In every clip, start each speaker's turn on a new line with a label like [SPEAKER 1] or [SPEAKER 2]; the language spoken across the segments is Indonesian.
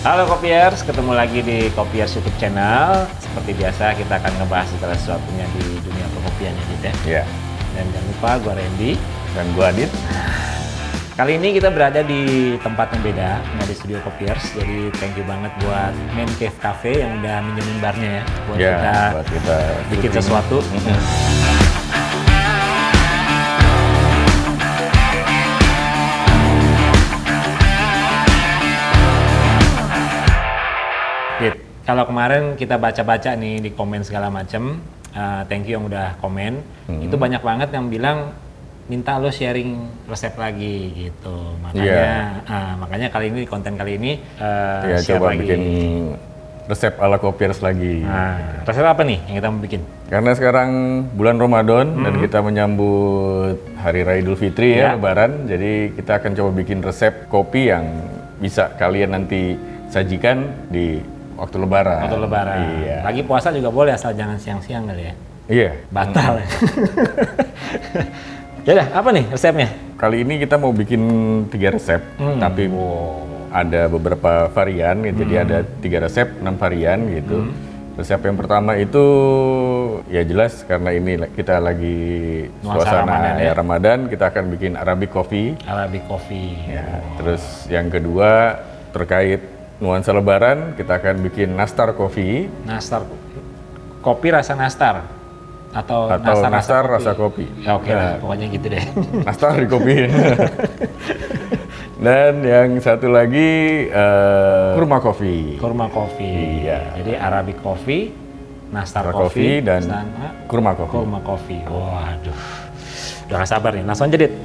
[SPEAKER 1] Halo Kopiers, ketemu lagi di Kopiers YouTube channel. Seperti biasa kita akan ngebahas segala sesuatunya di dunia perkopian ya, Dit ya.
[SPEAKER 2] Iya.
[SPEAKER 1] Dan jangan lupa gue Randy.
[SPEAKER 2] Dan gua Adit.
[SPEAKER 1] Kali ini kita berada di tempat yang beda, nggak di studio Kopiers. Jadi thank you banget buat Man Cave Cafe yang udah minjemin barnya ya. Buat kita bikin
[SPEAKER 2] syuting.
[SPEAKER 1] sesuatu. Dit, kalau kemarin kita baca-baca nih di komen segala macem, thank you yang udah komen. Itu banyak banget yang bilang minta lo sharing resep lagi gitu. Makanya kali ini konten kali ini share
[SPEAKER 2] coba
[SPEAKER 1] lagi.
[SPEAKER 2] bikin resep ala Kopiers lagi.
[SPEAKER 1] Nah, resep apa nih yang kita mau bikin?
[SPEAKER 2] Karena sekarang bulan Ramadan dan kita menyambut Hari Raya Idul Fitri ya, Lebaran. Jadi kita akan coba bikin resep kopi yang bisa kalian nanti sajikan di waktu Lebaran.
[SPEAKER 1] Waktu Lebaran.
[SPEAKER 2] Iya.
[SPEAKER 1] Lagi puasa juga boleh asal jangan siang-siang kali ya.
[SPEAKER 2] Iya.
[SPEAKER 1] Batal ya. Yaudah, apa nih resepnya?
[SPEAKER 2] Kali ini kita mau bikin 3 resep, tapi ada beberapa varian, gitu. Jadi ada 3 resep, 6 varian gitu. Resep yang pertama itu ya jelas karena ini kita lagi
[SPEAKER 1] Nuansa Ramadan,
[SPEAKER 2] suasana Ramadan, kita akan bikin Arabic coffee.
[SPEAKER 1] Arabic coffee.
[SPEAKER 2] Ya, terus yang kedua terkait nuansa Lebaran, kita akan bikin nastar coffee.
[SPEAKER 1] Nastar kopi rasa nastar atau
[SPEAKER 2] nastar rasa kopi.
[SPEAKER 1] Ya, oke lah, pokoknya gitu deh.
[SPEAKER 2] Nastar di kopi. Dan yang satu lagi kurma coffee.
[SPEAKER 1] Kurma coffee.
[SPEAKER 2] Iya.
[SPEAKER 1] Jadi Arabic coffee, nastar
[SPEAKER 2] Coffee
[SPEAKER 1] coffee
[SPEAKER 2] dan
[SPEAKER 1] sama
[SPEAKER 2] kurma coffee.
[SPEAKER 1] kurma coffee. Waduh. Udah gak sabar nih, langsung aja Dit.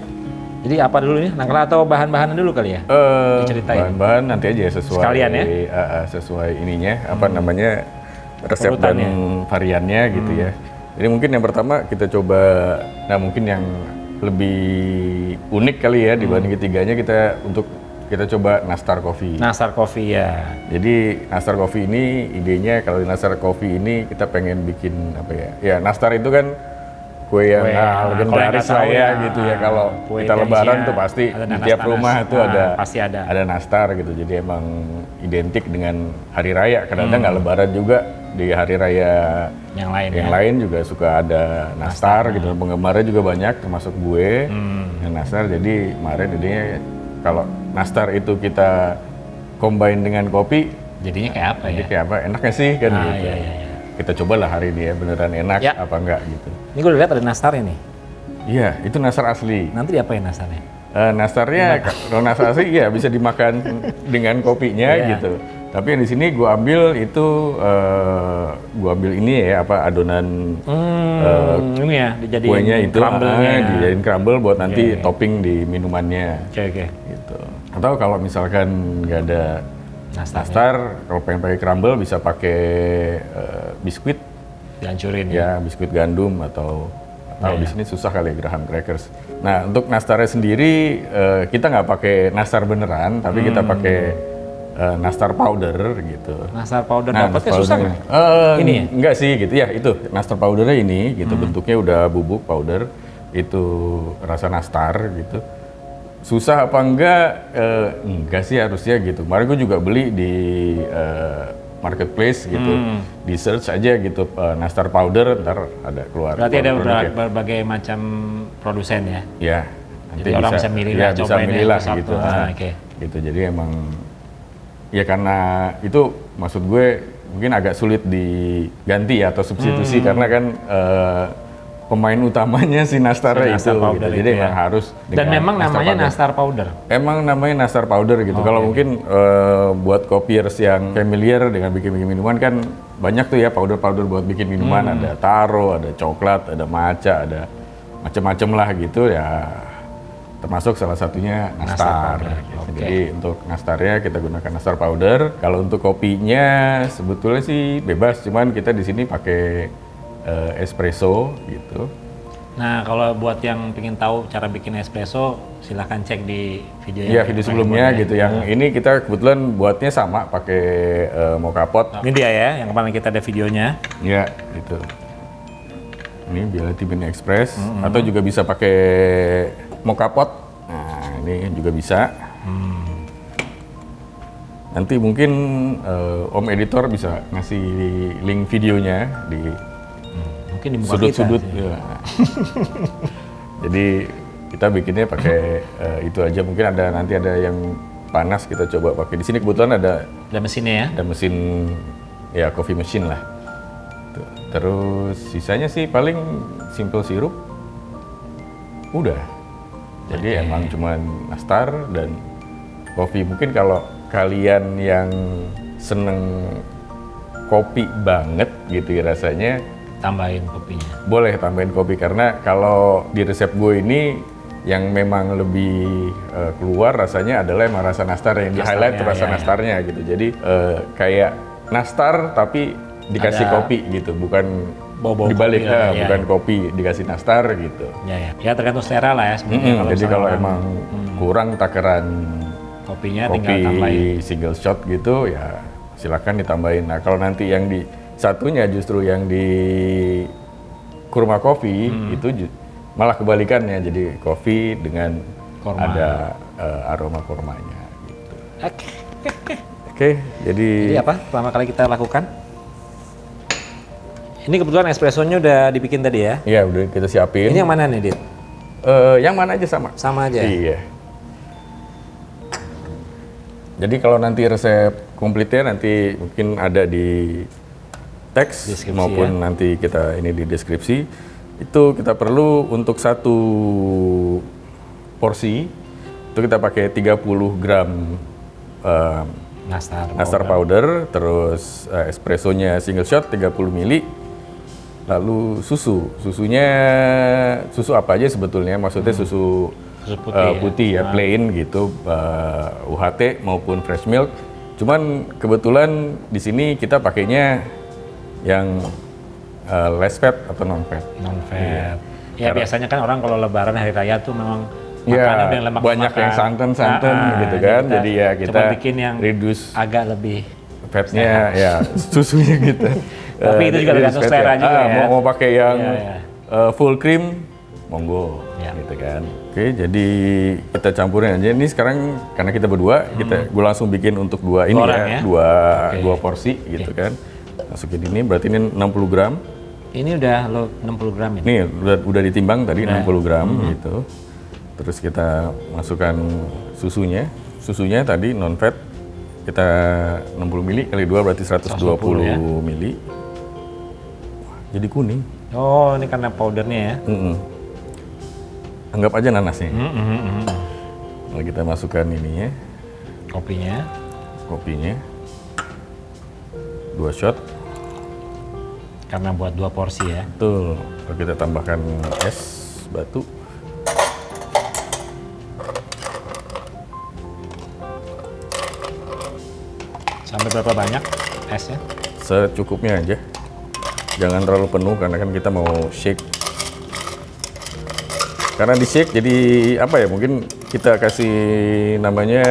[SPEAKER 1] Jadi apa dulu nih? Nangkla atau bahan-bahannya dulu kali ya? Diceritain.
[SPEAKER 2] Bahan-bahan nanti aja sesuai
[SPEAKER 1] Sekalian ya?
[SPEAKER 2] Sesuai ininya apa namanya resep
[SPEAKER 1] Urutannya.
[SPEAKER 2] dan variannya gitu ya. Jadi mungkin yang pertama kita coba, nah mungkin yang lebih unik kali ya dibanding ketiganya kita coba nastar coffee.
[SPEAKER 1] Nastar coffee ya.
[SPEAKER 2] Jadi nastar coffee ini idenya kalau di nastar coffee ini kita pengen bikin apa ya? Ya nastar itu kan kue yang legendaris lah ya gitu ya. Kalau
[SPEAKER 1] kue
[SPEAKER 2] kita
[SPEAKER 1] yang
[SPEAKER 2] Lebaran
[SPEAKER 1] isinya
[SPEAKER 2] tuh pasti
[SPEAKER 1] ada
[SPEAKER 2] di tiap
[SPEAKER 1] nanas-nanas.
[SPEAKER 2] rumah tuh
[SPEAKER 1] Pasti ada.
[SPEAKER 2] ada nastar gitu. Jadi emang identik dengan hari raya. Kadang-kadang nggak Lebaran juga di hari raya
[SPEAKER 1] Yang lain
[SPEAKER 2] yang
[SPEAKER 1] ya.
[SPEAKER 2] lain juga suka ada nastar gitu. Penggemarnya juga banyak termasuk gue yang nastar. Jadi kemarin idenya kalau nastar itu kita combine dengan kopi,
[SPEAKER 1] Jadinya kayak apa ya?
[SPEAKER 2] jadi kayak apa? Enak nggak sih kan gitu.
[SPEAKER 1] Iya.
[SPEAKER 2] Kita cobalah hari ini ya beneran enak
[SPEAKER 1] Ya.
[SPEAKER 2] apa enggak gitu.
[SPEAKER 1] Ini gue udah lihat ada nastarnya nih.
[SPEAKER 2] Iya, itu nastar asli.
[SPEAKER 1] Nanti diapain nastarnya?
[SPEAKER 2] Nastarnya kalau nastar asli ya bisa dimakan dengan kopinya
[SPEAKER 1] Iya.
[SPEAKER 2] gitu. Tapi yang di sini gua ambil itu gua ambil ini ya apa adonan
[SPEAKER 1] Ini ya, dijadiin
[SPEAKER 2] kuenya itu
[SPEAKER 1] crumble-nya.
[SPEAKER 2] dijadiin crumble buat nanti
[SPEAKER 1] Iya.
[SPEAKER 2] topping di minumannya
[SPEAKER 1] Oke.
[SPEAKER 2] gitu. Atau kalau misalkan nggak ada nastar, kalau pengen pakai crumble bisa pakai biskuit.
[SPEAKER 1] Dihancurin ya.
[SPEAKER 2] Ya, biskuit gandum atau di sini susah kali ya, Graham crackers. Nah, untuk nastarnya sendiri kita nggak pakai nastar beneran, tapi kita pakai nastar powder gitu.
[SPEAKER 1] Nastar powder
[SPEAKER 2] Nah,
[SPEAKER 1] dapetnya
[SPEAKER 2] nastar
[SPEAKER 1] susah
[SPEAKER 2] powdernya.
[SPEAKER 1] nggak? Ini ya?
[SPEAKER 2] Enggak sih gitu ya, itu nastar powdernya ini gitu, bentuknya udah bubuk powder, itu rasa nastar gitu. Susah apa enggak? Enggak sih harusnya gitu. Kemarin gue juga beli di marketplace gitu, di search aja gitu nastar powder, ntar ada keluar.
[SPEAKER 1] Berarti ada
[SPEAKER 2] produknya.
[SPEAKER 1] berbagai macam produsen ya?
[SPEAKER 2] Ya, nanti
[SPEAKER 1] Jadi orang bisa milih
[SPEAKER 2] ya,
[SPEAKER 1] lah,
[SPEAKER 2] bisa
[SPEAKER 1] cobain
[SPEAKER 2] milih
[SPEAKER 1] yang
[SPEAKER 2] lah
[SPEAKER 1] satu.
[SPEAKER 2] gitu.
[SPEAKER 1] Oke.
[SPEAKER 2] Gitu. Jadi emang ya karena itu maksud gue mungkin agak sulit diganti ya, atau substitusi karena kan pemain utamanya si nastarnya
[SPEAKER 1] Si nastar
[SPEAKER 2] itu
[SPEAKER 1] powder
[SPEAKER 2] gitu. Jadi
[SPEAKER 1] itu
[SPEAKER 2] emang
[SPEAKER 1] ya.
[SPEAKER 2] harus
[SPEAKER 1] Dan
[SPEAKER 2] dengan
[SPEAKER 1] memang namanya
[SPEAKER 2] powder.
[SPEAKER 1] nastar powder.
[SPEAKER 2] Emang namanya nastar powder gitu. Kalau mungkin buat kopiers yang familiar dengan bikin minuman kan banyak tuh ya powder-powder buat bikin minuman. Ada taro, ada coklat, ada matcha, ada macem-macem lah gitu ya. Termasuk salah satunya nastar.
[SPEAKER 1] powder.
[SPEAKER 2] Gitu.
[SPEAKER 1] Oke.
[SPEAKER 2] Jadi untuk nastarnya kita gunakan nastar powder. Kalau untuk kopinya sebetulnya sih bebas, cuman kita di sini pakai espresso gitu.
[SPEAKER 1] Nah, kalau buat yang pengen tahu cara bikin espresso, silahkan cek di video
[SPEAKER 2] Iya, video sebelumnya gitu. Yang ini kita kebetulan buatnya sama pakai mocha pot.
[SPEAKER 1] Ini dia ya, yang kemarin kita ada videonya.
[SPEAKER 2] Ya, gitu. Ini Bialetti Bean Express atau juga bisa pakai mocha pot. Nah, ini juga bisa. Nanti mungkin Om Editor bisa ngasih link videonya di
[SPEAKER 1] Mungkin di muka
[SPEAKER 2] sudut-sudut.
[SPEAKER 1] kita sih.
[SPEAKER 2] Ya. Jadi kita bikinnya pakai itu aja. Mungkin nanti ada yang panas, kita coba pakai. Di sini kebetulan ada
[SPEAKER 1] mesinnya ya.
[SPEAKER 2] ada mesin ya coffee machine lah. Tuh. Terus sisanya sih paling simple sirup. Udah. Jadi emang cuman nastar dan kopi. Mungkin kalau kalian yang seneng kopi banget gitu ya rasanya,
[SPEAKER 1] Tambahin kopinya.
[SPEAKER 2] boleh tambahin kopi. Karena kalau di resep gue ini yang memang lebih keluar rasanya adalah emang rasa nastar yang di highlight
[SPEAKER 1] Nastarnya,
[SPEAKER 2] rasa
[SPEAKER 1] ya.
[SPEAKER 2] nastarnya gitu. Jadi kayak nastar tapi dikasih
[SPEAKER 1] Ada
[SPEAKER 2] kopi gitu, bukan
[SPEAKER 1] bau-bau
[SPEAKER 2] dibalik,
[SPEAKER 1] kopi lah, ya.
[SPEAKER 2] bukan kopi dikasih nastar gitu.
[SPEAKER 1] Ya tergantung selera lah ya sebenarnya.
[SPEAKER 2] Jadi
[SPEAKER 1] misalnya
[SPEAKER 2] kalau
[SPEAKER 1] orang
[SPEAKER 2] emang kurang takaran
[SPEAKER 1] kopinya tinggal
[SPEAKER 2] kopi
[SPEAKER 1] tambahin.
[SPEAKER 2] single shot gitu ya silakan ditambahin. Nah kalau nanti yang di satunya justru yang di kurma kopi itu malah kebalikannya, jadi kopi dengan
[SPEAKER 1] Kurma.
[SPEAKER 2] ada aroma kurmanya gitu.
[SPEAKER 1] Oke.
[SPEAKER 2] Oke, jadi
[SPEAKER 1] Jadi apa pertama kali kita lakukan? Ini kebetulan espressonya udah dibikin tadi ya.
[SPEAKER 2] ya udah kita siapin.
[SPEAKER 1] Ini yang mana nih, Dit?
[SPEAKER 2] Yang mana aja sama.
[SPEAKER 1] Sama aja.
[SPEAKER 2] Iya. Jadi kalau nanti resep komplitnya nanti mungkin ada di teks
[SPEAKER 1] Deskripsi,
[SPEAKER 2] maupun
[SPEAKER 1] ya.
[SPEAKER 2] nanti kita ini di deskripsi. Itu kita perlu untuk satu porsi itu kita pakai 30 gram nastar powder, terus espressonya single shot 30 ml, lalu susunya susu apa aja sebetulnya, maksudnya susu putih ya, plain gitu, UHT maupun fresh milk. Cuman kebetulan di sini kita pakainya yang less fat atau non fat.
[SPEAKER 1] Non fat. Ya biasanya kan orang kalau lebaran hari raya tuh memang
[SPEAKER 2] Ya,
[SPEAKER 1] makannya udah yang lemak
[SPEAKER 2] banyak yang santan gitu kan. Jadi ya kita
[SPEAKER 1] coba bikin yang
[SPEAKER 2] reduce
[SPEAKER 1] agak lebih
[SPEAKER 2] fatnya ya susunya gitu.
[SPEAKER 1] Tapi itu juga tergantung
[SPEAKER 2] reduce
[SPEAKER 1] selera
[SPEAKER 2] fatnya.
[SPEAKER 1] juga ya.
[SPEAKER 2] Mau pakai yang
[SPEAKER 1] Iya.
[SPEAKER 2] full cream, monggo
[SPEAKER 1] Ya.
[SPEAKER 2] gitu kan. Oke, jadi kita campurin aja. Ini sekarang karena kita berdua, gue langsung bikin untuk dua ini
[SPEAKER 1] orang
[SPEAKER 2] ya,
[SPEAKER 1] ya?
[SPEAKER 2] dua porsi gitu kan. Masukin ini, berarti ini 60 gram.
[SPEAKER 1] ini udah lo 60 gram ini.
[SPEAKER 2] Nih udah ditimbang tadi 60 gram gitu. Terus kita masukkan susunya tadi non fat kita 60 ml kali 2 berarti 120
[SPEAKER 1] ya.
[SPEAKER 2] ml. Jadi kuning.
[SPEAKER 1] Oh, ini karena powdernya ya.
[SPEAKER 2] Anggap aja nanasnya. Lalu kita masukkan ininya, kopinya 2 shot.
[SPEAKER 1] Karena buat 2 porsi ya.
[SPEAKER 2] Betul. Lalu kita tambahkan es batu.
[SPEAKER 1] Sampai berapa banyak esnya?
[SPEAKER 2] Secukupnya aja. Jangan terlalu penuh karena kan kita mau shake. Karena di shake jadi apa ya? Mungkin kita kasih namanya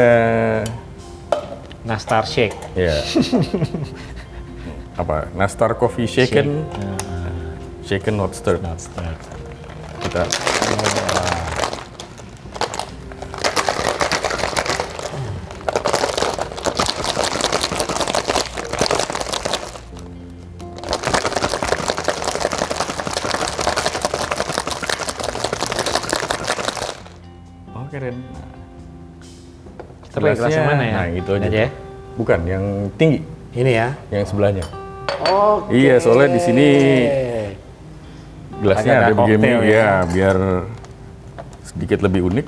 [SPEAKER 1] Nastar shake.
[SPEAKER 2] ya apa? Nastar coffee shaken, shaken not stirred.
[SPEAKER 1] Not stirred.
[SPEAKER 2] Kita oke Den.
[SPEAKER 1] Kita pakai gelas yang mana ya?
[SPEAKER 2] Nah itu
[SPEAKER 1] Ini
[SPEAKER 2] aja.
[SPEAKER 1] aja ya?
[SPEAKER 2] Bukan yang tinggi,
[SPEAKER 1] Ini ya.
[SPEAKER 2] yang sebelahnya.
[SPEAKER 1] Oke.
[SPEAKER 2] Iya, soalnya di sini gelasnya
[SPEAKER 1] Agak
[SPEAKER 2] ada begini
[SPEAKER 1] koktail ya.
[SPEAKER 2] ya, biar sedikit lebih unik.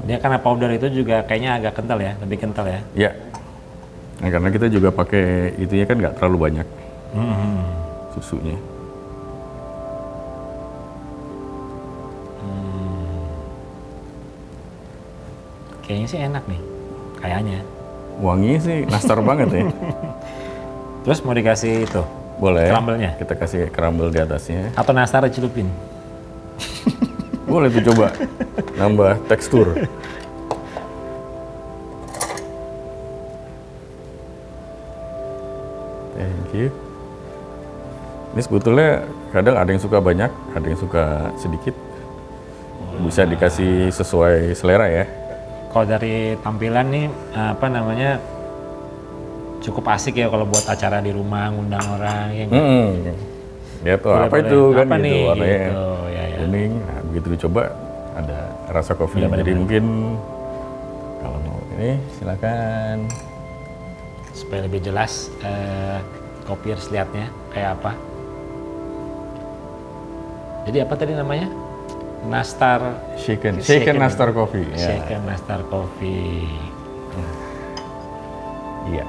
[SPEAKER 1] Dia karena powder itu juga kayaknya agak kental ya, lebih kental ya.
[SPEAKER 2] Ya. Nah, karena kita juga pakai itunya kan nggak terlalu banyak susunya.
[SPEAKER 1] Kayaknya sih enak nih, kayaknya.
[SPEAKER 2] Wanginya sih nastar banget ya.
[SPEAKER 1] Terus mau dikasih itu,
[SPEAKER 2] Boleh.
[SPEAKER 1] Crumble-nya?
[SPEAKER 2] Kita kasih crumble di atasnya.
[SPEAKER 1] atau nastar dicelupin?
[SPEAKER 2] Boleh tuh coba nambah tekstur. Thank you. Ini sebetulnya kadang ada yang suka banyak, ada yang suka sedikit. Bisa dikasih sesuai selera ya.
[SPEAKER 1] Kalau dari tampilan nih apa namanya cukup asik ya kalau buat acara di rumah ngundang orang ya nggak?
[SPEAKER 2] Ya tuh
[SPEAKER 1] Boleh,
[SPEAKER 2] apa
[SPEAKER 1] boleh.
[SPEAKER 2] itu kan
[SPEAKER 1] Apa
[SPEAKER 2] gitu
[SPEAKER 1] nih?
[SPEAKER 2] warnanya
[SPEAKER 1] Gitu, ya.
[SPEAKER 2] kuning. Nah, begitu dicoba ada rasa kopi.
[SPEAKER 1] Boleh,
[SPEAKER 2] Jadi
[SPEAKER 1] boleh.
[SPEAKER 2] mungkin kalau mau ini silakan.
[SPEAKER 1] Supaya lebih jelas kopi harus lihatnya kayak apa. Jadi apa tadi namanya? Nastar
[SPEAKER 2] Shaken Nastar Coffee. Ya.
[SPEAKER 1] Shaken Nastar Coffee.
[SPEAKER 2] Iya.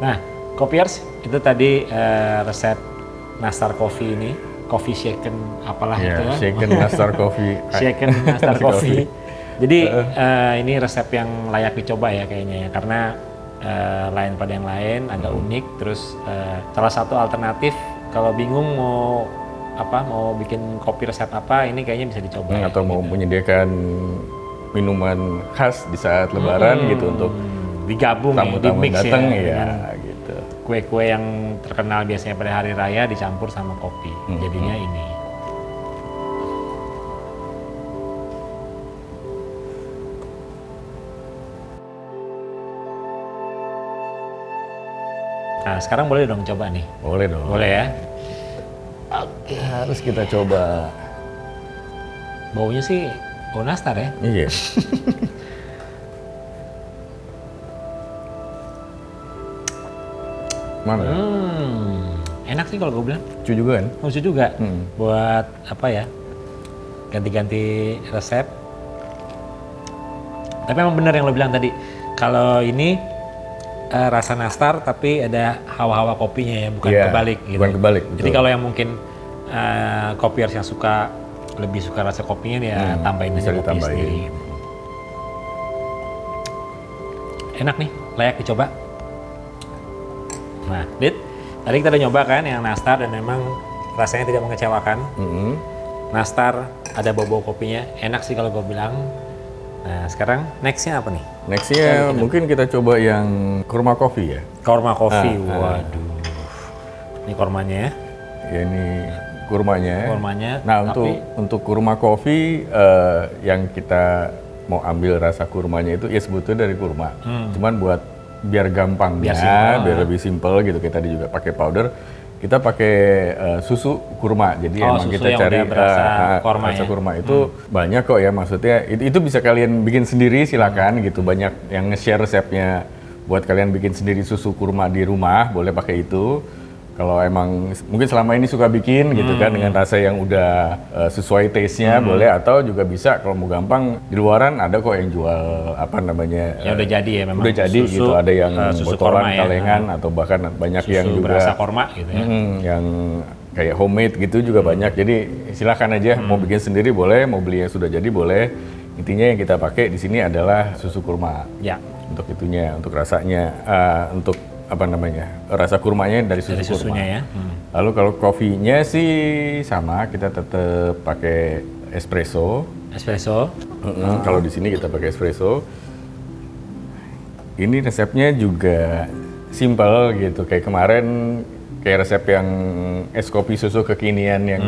[SPEAKER 1] Nah, Kopiers itu tadi resep Nastar Coffee ini, coffee shaken apalah itu ya.
[SPEAKER 2] Shaken Nastar Coffee.
[SPEAKER 1] Shaken Nastar Coffee. Jadi ini resep yang layak dicoba ya kayaknya ya, karena lain pada yang lain, agak unik. Terus salah satu alternatif kalau bingung mau bikin kopi resep apa, ini kayaknya bisa dicoba. Ya,
[SPEAKER 2] Atau mau
[SPEAKER 1] gitu.
[SPEAKER 2] menyediakan minuman khas di saat Lebaran gitu untuk
[SPEAKER 1] digabung ya,
[SPEAKER 2] tamu-tamu
[SPEAKER 1] di-mix
[SPEAKER 2] datang
[SPEAKER 1] ya,
[SPEAKER 2] ya,
[SPEAKER 1] dengan
[SPEAKER 2] gitu.
[SPEAKER 1] kue-kue yang terkenal biasanya pada hari raya dicampur sama kopi. Jadinya ini. Nah, sekarang boleh dong coba nih.
[SPEAKER 2] Boleh dong.
[SPEAKER 1] Boleh ya.
[SPEAKER 2] Harus kita coba.
[SPEAKER 1] Baunya sih bau nastar ya.
[SPEAKER 2] Iya. Mana?
[SPEAKER 1] Enak sih kalau gue bilang.
[SPEAKER 2] Lucu juga kan?
[SPEAKER 1] Lucu juga. Buat apa ya? Ganti-ganti resep. Tapi emang bener yang lo bilang tadi. Kalau ini rasa nastar tapi ada hawa-hawa kopinya ya, bukan
[SPEAKER 2] Iya,
[SPEAKER 1] kebalik gitu.
[SPEAKER 2] bukan kebalik,
[SPEAKER 1] Jadi
[SPEAKER 2] betul.
[SPEAKER 1] kalau yang mungkin kopiers yang lebih suka rasa kopinya ya tambahin
[SPEAKER 2] bisa
[SPEAKER 1] aja kopi
[SPEAKER 2] ditambahin.
[SPEAKER 1] sendiri. Gitu. Enak nih, layak dicoba. Nah, Dit, tadi kita udah nyoba kan yang nastar dan memang rasanya tidak mengecewakan. Nastar ada bau-bau kopinya, enak sih kalau gue bilang. Nah, sekarang nextnya apa nih?
[SPEAKER 2] Nextnya mungkin kita coba yang kurma kopi ya.
[SPEAKER 1] Korma coffee, waduh. Ini kormanya ya.
[SPEAKER 2] Ya ini kurmanya.
[SPEAKER 1] Kormanya,
[SPEAKER 2] Nah
[SPEAKER 1] tapi
[SPEAKER 2] untuk kurma kopi yang kita mau ambil rasa kurmanya itu ya sebetulnya dari kurma. Cuman buat biar gampangnya, biar lebih simpel gitu, kita tadi juga pakai powder. Kita pakai susu kurma, jadi emang
[SPEAKER 1] susu
[SPEAKER 2] kita
[SPEAKER 1] yang
[SPEAKER 2] cari
[SPEAKER 1] udah berasa korma
[SPEAKER 2] rasa
[SPEAKER 1] ya?
[SPEAKER 2] kurma itu banyak kok ya, maksudnya itu bisa kalian bikin sendiri silakan gitu, banyak yang nge-share resepnya buat kalian bikin sendiri susu kurma di rumah, boleh pakai itu. Kalau emang mungkin selama ini suka bikin gitu kan dengan rasa yang udah sesuai taste-nya boleh, atau juga bisa kalau mau gampang di luaran ada kok yang jual apa namanya
[SPEAKER 1] ya udah jadi ya memang.
[SPEAKER 2] udah jadi
[SPEAKER 1] susu,
[SPEAKER 2] gitu, ada yang
[SPEAKER 1] susu
[SPEAKER 2] botolan
[SPEAKER 1] korma ya.
[SPEAKER 2] kalengan atau bahkan banyak
[SPEAKER 1] Susu
[SPEAKER 2] yang juga
[SPEAKER 1] berasa korma gitu ya.
[SPEAKER 2] yang kayak homemade gitu juga banyak. Jadi silakan aja mau bikin sendiri boleh, mau beli yang sudah jadi boleh. Intinya yang kita pakai di sini adalah susu kurma.
[SPEAKER 1] Ya.
[SPEAKER 2] Untuk itunya, untuk rasanya, untuk apa namanya, rasa kurmanya dari susu
[SPEAKER 1] Dari
[SPEAKER 2] kurma.
[SPEAKER 1] susunya ya.
[SPEAKER 2] Lalu kalau kopinya sih sama, kita tetap pakai espresso.
[SPEAKER 1] Espresso.
[SPEAKER 2] Kalau di sini kita pakai espresso. Ini resepnya juga simple gitu, kayak kemarin kayak resep yang es kopi susu kekinian yang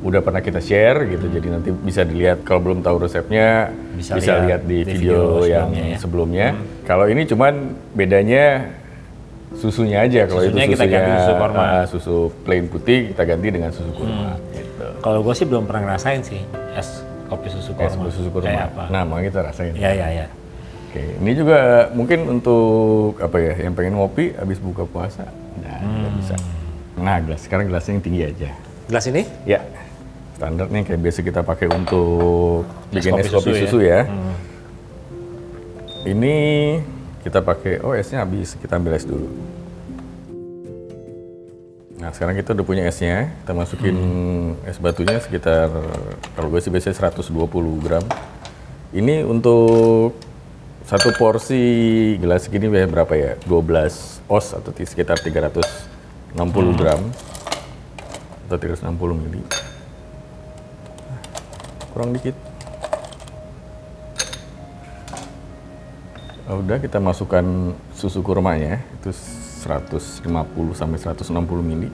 [SPEAKER 2] udah pernah kita share gitu. Jadi nanti bisa dilihat kalau belum tahu resepnya bisa lihat di video yang sebelumnya. Kalau ini cuman bedanya susunya aja. Kalau itu
[SPEAKER 1] Susunya kita ganti susu korma.
[SPEAKER 2] Susu plain putih kita ganti dengan susu kurma. Gitu.
[SPEAKER 1] Kalau gue sih belum pernah ngerasain sih es kopi susu
[SPEAKER 2] Es
[SPEAKER 1] korma.
[SPEAKER 2] susu kurma.
[SPEAKER 1] Kayak apa?
[SPEAKER 2] Nah, mau kita rasain.
[SPEAKER 1] Ya.
[SPEAKER 2] Oke, ini juga mungkin untuk apa ya, yang pengen ngopi habis buka puasa, nah juga bisa. Nah, sekarang gelasnya yang tinggi aja.
[SPEAKER 1] Gelas ini?
[SPEAKER 2] Ya, standar nih kayak biasa kita pakai untuk bikin es kopi susu ya. Ini kita pakai, esnya habis, kita ambil es dulu. Nah, sekarang kita udah punya esnya, kita masukin es batunya sekitar, kalau gue sih biasanya 120 gram. Ini untuk satu porsi gelas segini berapa ya? 12 oz atau sekitar 360 gram atau 360 mili. Kurang dikit. Udah kita masukkan susu kurmanya itu 150 sampai 160 ml.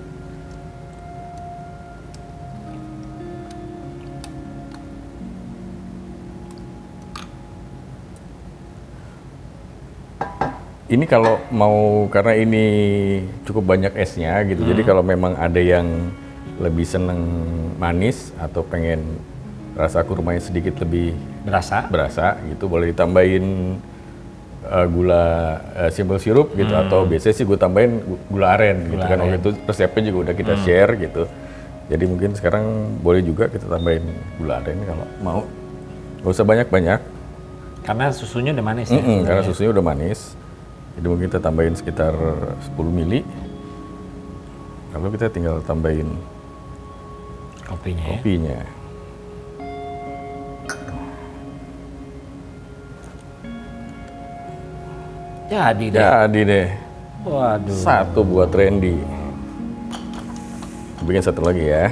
[SPEAKER 2] Ini kalau mau, karena ini cukup banyak esnya gitu, jadi kalau memang ada yang lebih seneng manis atau pengen rasa kurmanya sedikit lebih berasa gitu, boleh ditambahin gula simple sirup gitu, atau biasanya sih gue tambahin gula aren gitu kan. Waktu itu resepnya juga udah kita share gitu, jadi mungkin sekarang boleh juga kita tambahin gula aren kalau mau, nggak usah banyak-banyak
[SPEAKER 1] karena susunya udah manis ya.
[SPEAKER 2] Karena susunya udah manis. Jadi mungkin kita tambahin sekitar 10 ml. Lalu kita tinggal tambahin kopinya.
[SPEAKER 1] Jadi
[SPEAKER 2] deh.
[SPEAKER 1] Waduh.
[SPEAKER 2] Satu buat Randy. Bikin satu lagi ya.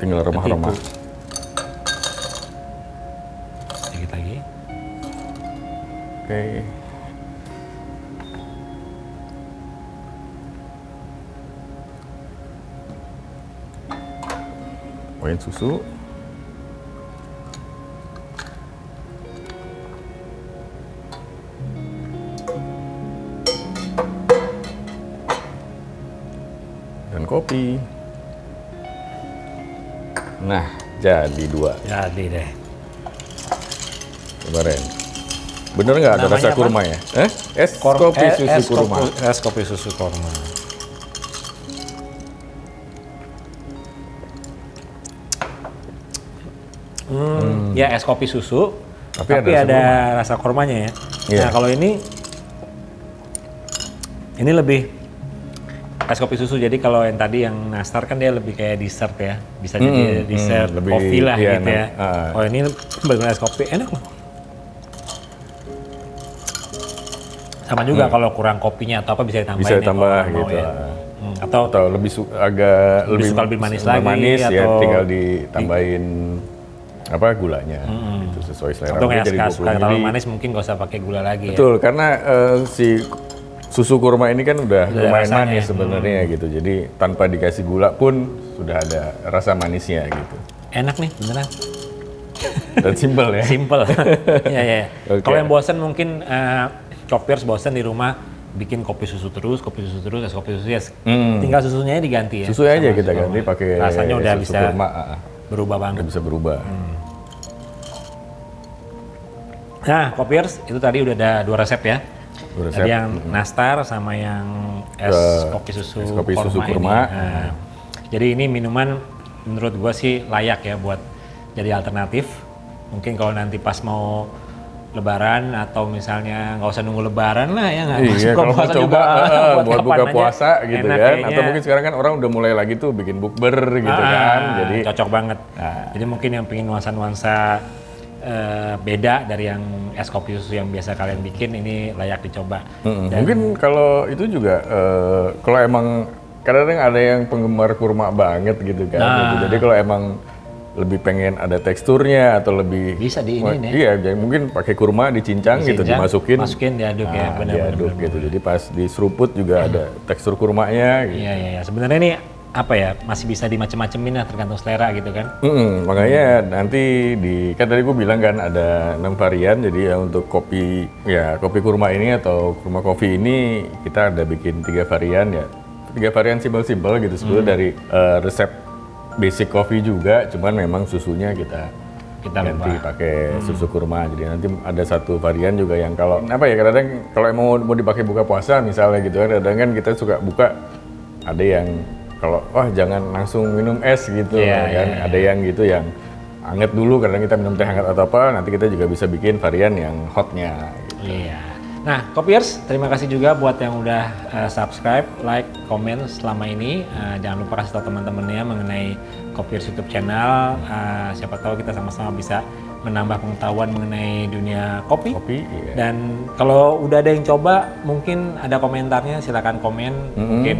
[SPEAKER 2] Tinggal remah-remah.
[SPEAKER 1] Sedikit lagi.
[SPEAKER 2] Oke. Main susu. Dan kopi. Nah, jadi 2.
[SPEAKER 1] Jadi deh.
[SPEAKER 2] Kemarin. Bener nggak ada
[SPEAKER 1] Namanya
[SPEAKER 2] rasa
[SPEAKER 1] apa?
[SPEAKER 2] kurma ya? Es kopi susu kurma.
[SPEAKER 1] Es kopi susu kurma. Ya es kopi susu, tapi ada rasa kurmanya ya.
[SPEAKER 2] Iya.
[SPEAKER 1] Nah kalau ini lebih es kopi susu, jadi kalau yang tadi yang nastar kan dia lebih kayak dessert ya, bisa jadi dessert
[SPEAKER 2] lebih,
[SPEAKER 1] kopi lah
[SPEAKER 2] iya,
[SPEAKER 1] gitu ya. Oh ini benar es kopi, enak loh. Sama juga kalau kurang kopinya atau apa bisa ditambahin.
[SPEAKER 2] Bisa
[SPEAKER 1] ya,
[SPEAKER 2] ditambah
[SPEAKER 1] kalau mau
[SPEAKER 2] gitu.
[SPEAKER 1] ya. Atau
[SPEAKER 2] lebih agak
[SPEAKER 1] lebih suka lebih manis lagi,
[SPEAKER 2] manis ya,
[SPEAKER 1] atau
[SPEAKER 2] tinggal ditambahin apa gulanya gitu, sesuai selera.
[SPEAKER 1] atau kayak
[SPEAKER 2] Jadi 20
[SPEAKER 1] suka terlalu
[SPEAKER 2] mili.
[SPEAKER 1] manis mungkin gak usah pakai gula lagi.
[SPEAKER 2] Betul, karena si susu kurma ini kan udah lumayan
[SPEAKER 1] rasanya.
[SPEAKER 2] manis sebenarnya gitu. Jadi tanpa dikasih gula pun sudah ada rasa manisnya gitu.
[SPEAKER 1] Enak nih beneran.
[SPEAKER 2] Dan simpel ya.
[SPEAKER 1] Simple. Ya.
[SPEAKER 2] Oke.
[SPEAKER 1] Kalau yang bosan mungkin Copiers bosan di rumah bikin kopi susu terus, es kopi susu ya. Tinggal susunya diganti ya.
[SPEAKER 2] Susu aja
[SPEAKER 1] sama
[SPEAKER 2] kita
[SPEAKER 1] susu
[SPEAKER 2] ganti
[SPEAKER 1] kurma.
[SPEAKER 2] pakai
[SPEAKER 1] rasanya udah
[SPEAKER 2] susu
[SPEAKER 1] bisa
[SPEAKER 2] kurma.
[SPEAKER 1] berubah
[SPEAKER 2] Udah
[SPEAKER 1] banget.
[SPEAKER 2] bisa berubah.
[SPEAKER 1] Nah, Copiers itu tadi udah ada 2 resep ya.
[SPEAKER 2] 2 resep.
[SPEAKER 1] Tadi yang nastar sama yang es kopi susu
[SPEAKER 2] kurma.
[SPEAKER 1] ini. Nah, jadi ini minuman menurut gua sih layak ya buat jadi alternatif. Mungkin kalau nanti pas mau Lebaran atau misalnya nggak usah nunggu Lebaran lah ya nggak.
[SPEAKER 2] Iya, kalau mau coba buat buka
[SPEAKER 1] kapan aja
[SPEAKER 2] puasa gitu
[SPEAKER 1] enak
[SPEAKER 2] kan.
[SPEAKER 1] kayaknya.
[SPEAKER 2] Atau mungkin sekarang kan orang udah mulai lagi tuh bikin bukber gitu kan. Jadi
[SPEAKER 1] cocok banget. Jadi mungkin yang pengen nuansa-nuansa beda dari yang es kopi susu yang biasa kalian bikin, ini layak dicoba.
[SPEAKER 2] mungkin kalau itu juga kalau emang kadang-kadang ada yang penggemar kurma banget gitu kan. Gitu. Jadi kalau emang lebih pengen ada teksturnya atau lebih
[SPEAKER 1] Bisa diinin ya.
[SPEAKER 2] Iya, jadi mungkin pakai kurma dicincang gitu,
[SPEAKER 1] masukin diaduk ya, benar.
[SPEAKER 2] diaduk gitu. Jadi pas diseruput juga ada tekstur kurmanya gitu.
[SPEAKER 1] Iya. Sebenarnya ini apa ya, masih bisa dimacem-macemin lah tergantung selera gitu kan.
[SPEAKER 2] Makanya nanti kan tadi gue bilang kan ada 6 varian, jadi ya untuk kopi kurma ini atau kurma kopi ini kita ada bikin 3 varian ya. 3 varian simpel-simpel gitu sebetulnya dari resep basic coffee juga, cuman memang susunya kita ganti pakai susu kurma. Jadi nanti ada 1 varian juga yang kalau kadang-kadang kalau mau dipakai buka puasa misalnya gitu kan, kadang kan kita suka buka ada yang kalau jangan langsung minum es gitu kan. Ada yang gitu yang anget dulu, kadang kita minum teh hangat atau apa, nanti kita juga bisa bikin varian yang hotnya gitu.
[SPEAKER 1] Iya. Nah, Copiers, terima kasih juga buat yang udah subscribe, like, komen selama ini. Jangan lupa kasih tahu teman-temannya mengenai Copiers YouTube channel. Siapa tahu kita sama-sama bisa menambah pengetahuan mengenai dunia kopi.
[SPEAKER 2] Kopi, iya.
[SPEAKER 1] Dan kalau udah ada yang coba, mungkin ada komentarnya, silakan komen. Mungkin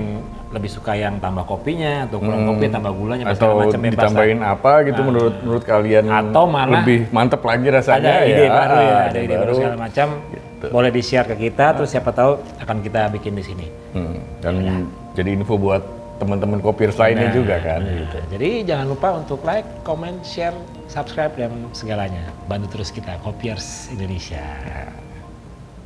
[SPEAKER 1] lebih suka yang tambah kopinya atau kurang kopi, tambah gulanya,
[SPEAKER 2] atau
[SPEAKER 1] macam bebas.
[SPEAKER 2] ditambahin apa gitu menurut kalian,
[SPEAKER 1] atau malah
[SPEAKER 2] lebih mantep lagi rasanya.
[SPEAKER 1] Ada ide
[SPEAKER 2] ya.
[SPEAKER 1] baru ya, ada
[SPEAKER 2] ide
[SPEAKER 1] ide baru segala macam.
[SPEAKER 2] Gitu.
[SPEAKER 1] Boleh di-share ke kita, terus siapa tahu akan kita bikin di sini.
[SPEAKER 2] Dan jadi info buat teman-teman kopiers lainnya juga kan. Gitu.
[SPEAKER 1] Jadi jangan lupa untuk like, comment, share, subscribe dan segalanya. Bantu terus kita, Kopiers Indonesia.